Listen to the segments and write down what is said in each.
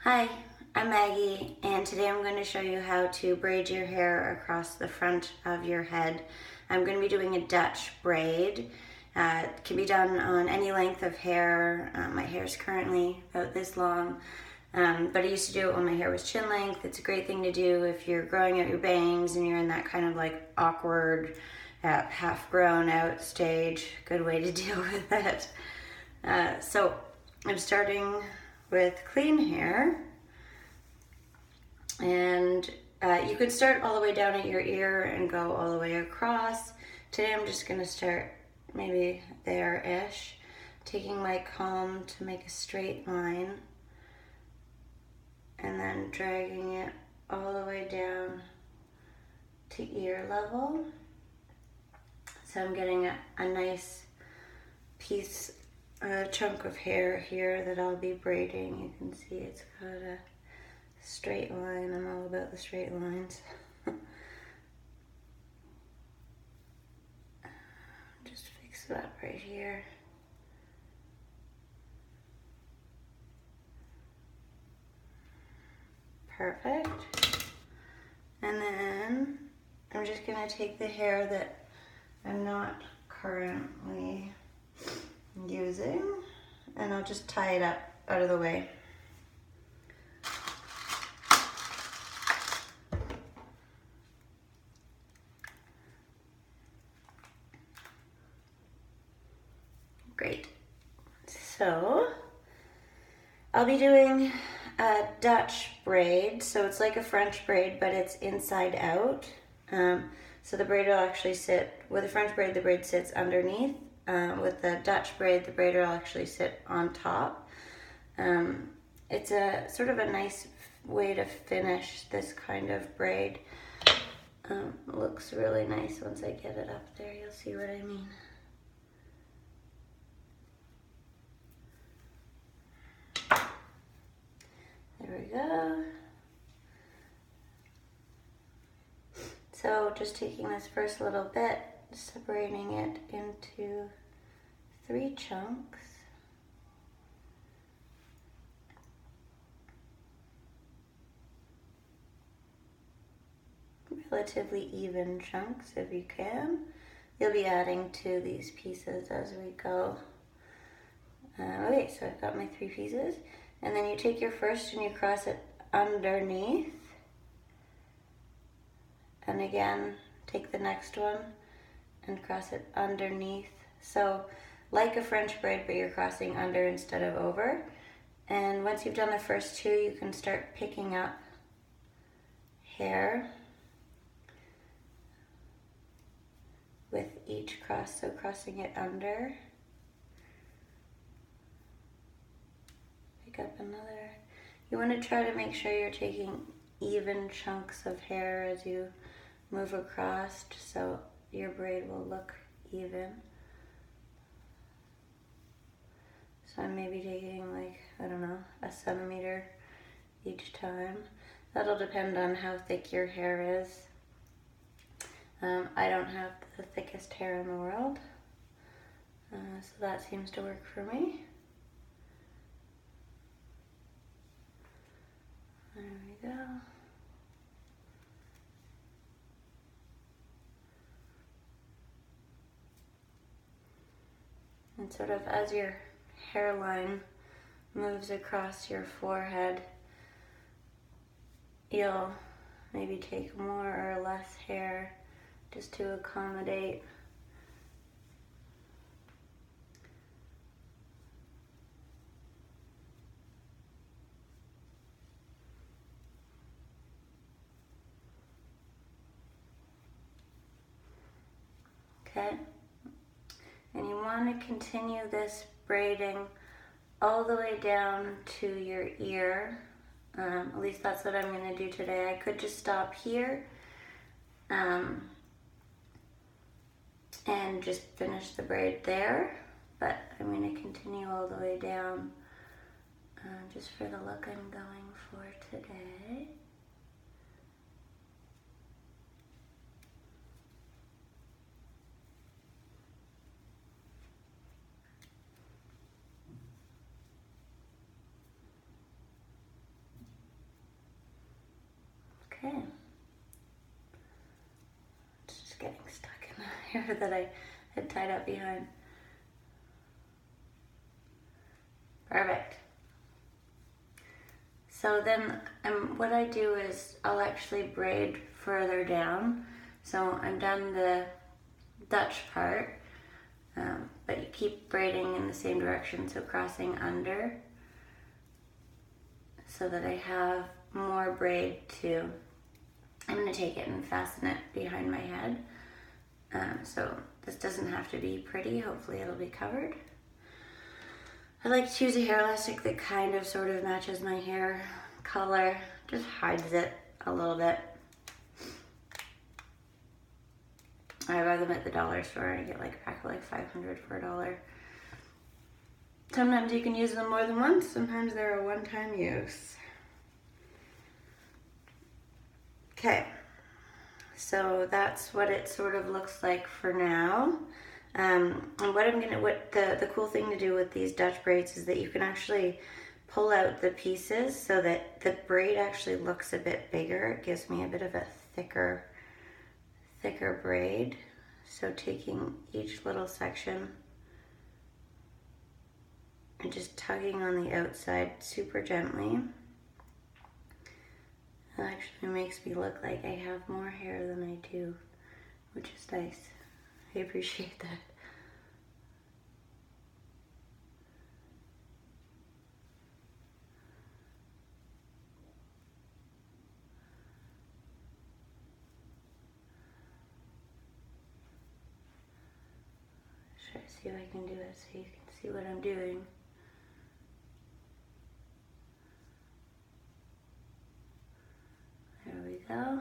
Hi, I'm Maggie, and today I'm going to show you how to braid your hair across the front of your head. I'm going to be doing a Dutch braid. It can be done on any length of hair. My hair is currently about this long, but I used to do it when my hair was chin length. It's a great thing to do if you're growing out your bangs and you're in that kind of like awkward, half grown out stage. Good way to deal with it. So I'm starting with clean hair, and you could start all the way down at your ear and go all the way across. Today I'm just going to start maybe there-ish, taking my comb to make a straight line and then dragging it all the way down to ear level. So I'm getting a nice piece, a chunk of hair here that I'll be braiding. You can see it's got a straight line. I'm all about the straight lines. Just fix it up right here. Perfect. And then I'm just gonna take the hair that I'm not currently using, and I'll just tie it up out of the way. Great. So I'll be doing a Dutch braid. So it's like a French braid, but it's inside out. So the braid will actually sit, with a French braid, the braid sits underneath. With the Dutch braid, the braid will actually sit on top. It's a sort of a nice way to finish this kind of braid. Looks really nice once I get it up there. You'll see what I mean. There we go. So just taking this first little bit, separating it into 3 chunks. Relatively even chunks if you can. You'll be adding to these pieces as we go. Okay, so I've got my 3 pieces. And then you take your first and you cross it underneath. And again, take the next one and cross it underneath. So like a French braid, but you're crossing under instead of over. And once you've done the first 2, you can start picking up hair with each cross, so crossing it under. Pick up another. You want to try to make sure you're taking even chunks of hair as you move across, so your braid will look even. So I'm maybe taking like, I don't know, a centimeter each time. That'll depend on how thick your hair is. I don't have the thickest hair in the world, so that seems to work for me. There we go. And sort of as your hairline moves across your forehead, you'll maybe take more or less hair just to accommodate. Okay, and you want to continue this braiding all the way down to your ear. At least that's what I'm going to do today. I could just stop here and just finish the braid there, but I'm going to continue all the way down just for the look I'm going for today. Okay. It's just getting stuck in the hair that I had tied up behind. Perfect. So then what I do is I'll actually braid further down. So I'm done the Dutch part, but you keep braiding in the same direction, so crossing under, so that I have more braid too. I'm going to take it and fasten it behind my head. So this doesn't have to be pretty, hopefully it'll be covered. I like to use a hair elastic that kind of sort of matches my hair color, just hides it a little bit. I buy them at the dollar store. I get like a pack of like 500 for $1. Sometimes you can use them more than once, sometimes they're a one-time use. Okay, so that's what it sort of looks like for now. And what the cool thing to do with these Dutch braids is that you can actually pull out the pieces so that the braid actually looks a bit bigger. It gives me a bit of a thicker braid. So taking each little section and just tugging on the outside super gently. It actually makes me look like I have more hair than I do, which is nice. I appreciate that. Try to see if I can do it so you can see what I'm doing. There we go.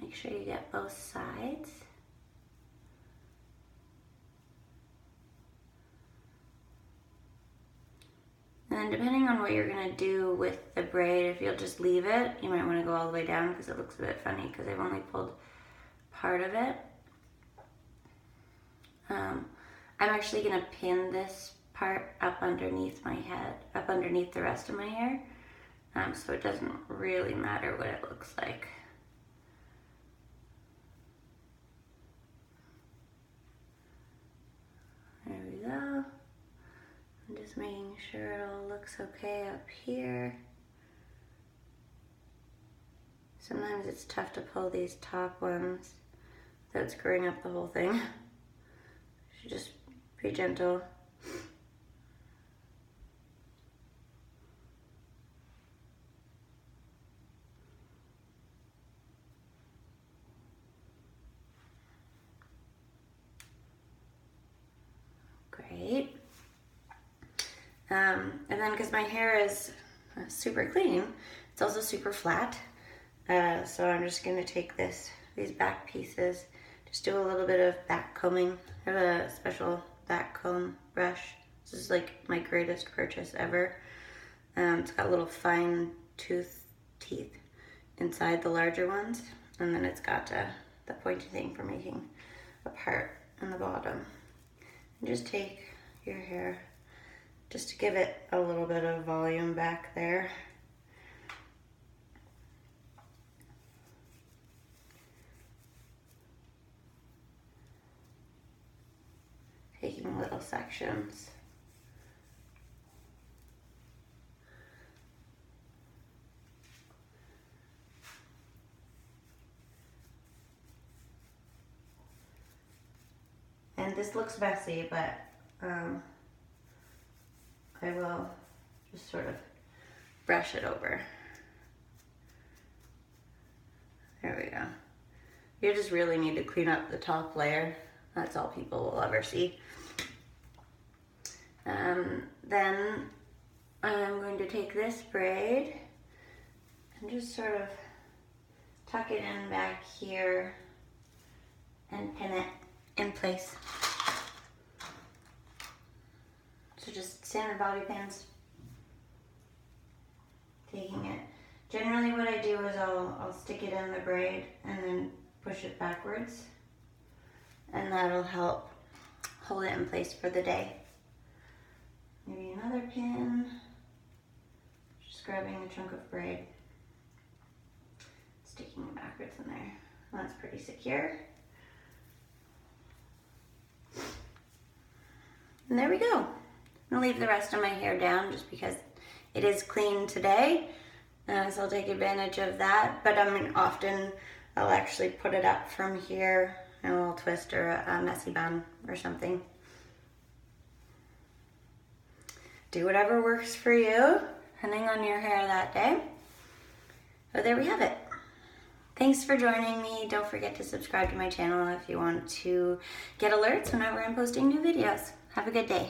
Make sure you get both sides. And then depending on what you're gonna do with the braid, if you'll just leave it, you might wanna go all the way down because it looks a bit funny because I've only pulled part of it. I'm actually gonna pin this part up underneath my head, up underneath the rest of my hair, so it doesn't really matter what it looks like. There we go. I'm just making sure it all looks okay up here. Sometimes it's tough to pull these top ones without screwing up the whole thing. You should just be gentle. Great. And then because my hair is super clean, it's also super flat. So I'm just gonna take these back pieces, just do a little bit of back combing. I have a special back comb brush. This is like my greatest purchase ever. It's got little fine tooth teeth inside the larger ones, and then it's got the pointy thing for making a part in the bottom. And just take your hair, just to give it a little bit of volume back there. Taking little sections. And this looks messy, but I will just sort of brush it over. There we go. You just really need to clean up the top layer. That's all people will ever see. Then I'm going to take this braid and just sort of tuck it in back here and pin it in place. So just standard bobby pins. Taking it. Generally what I do is I'll stick it in the braid and then push it backwards. And that'll help hold it in place for the day. maybe another pin, just grabbing a chunk of braid, sticking it backwards in there. That's pretty secure. And there we go. I'm gonna leave the rest of my hair down just because it is clean today. So I'll take advantage of that. But I mean, often I'll actually put it up from here in a little twist or a messy bun or something. Do whatever works for you, depending on your hair that day. So there we have it. Thanks for joining me. Don't forget to subscribe to my channel if you want to get alerts whenever I'm posting new videos. Have a good day.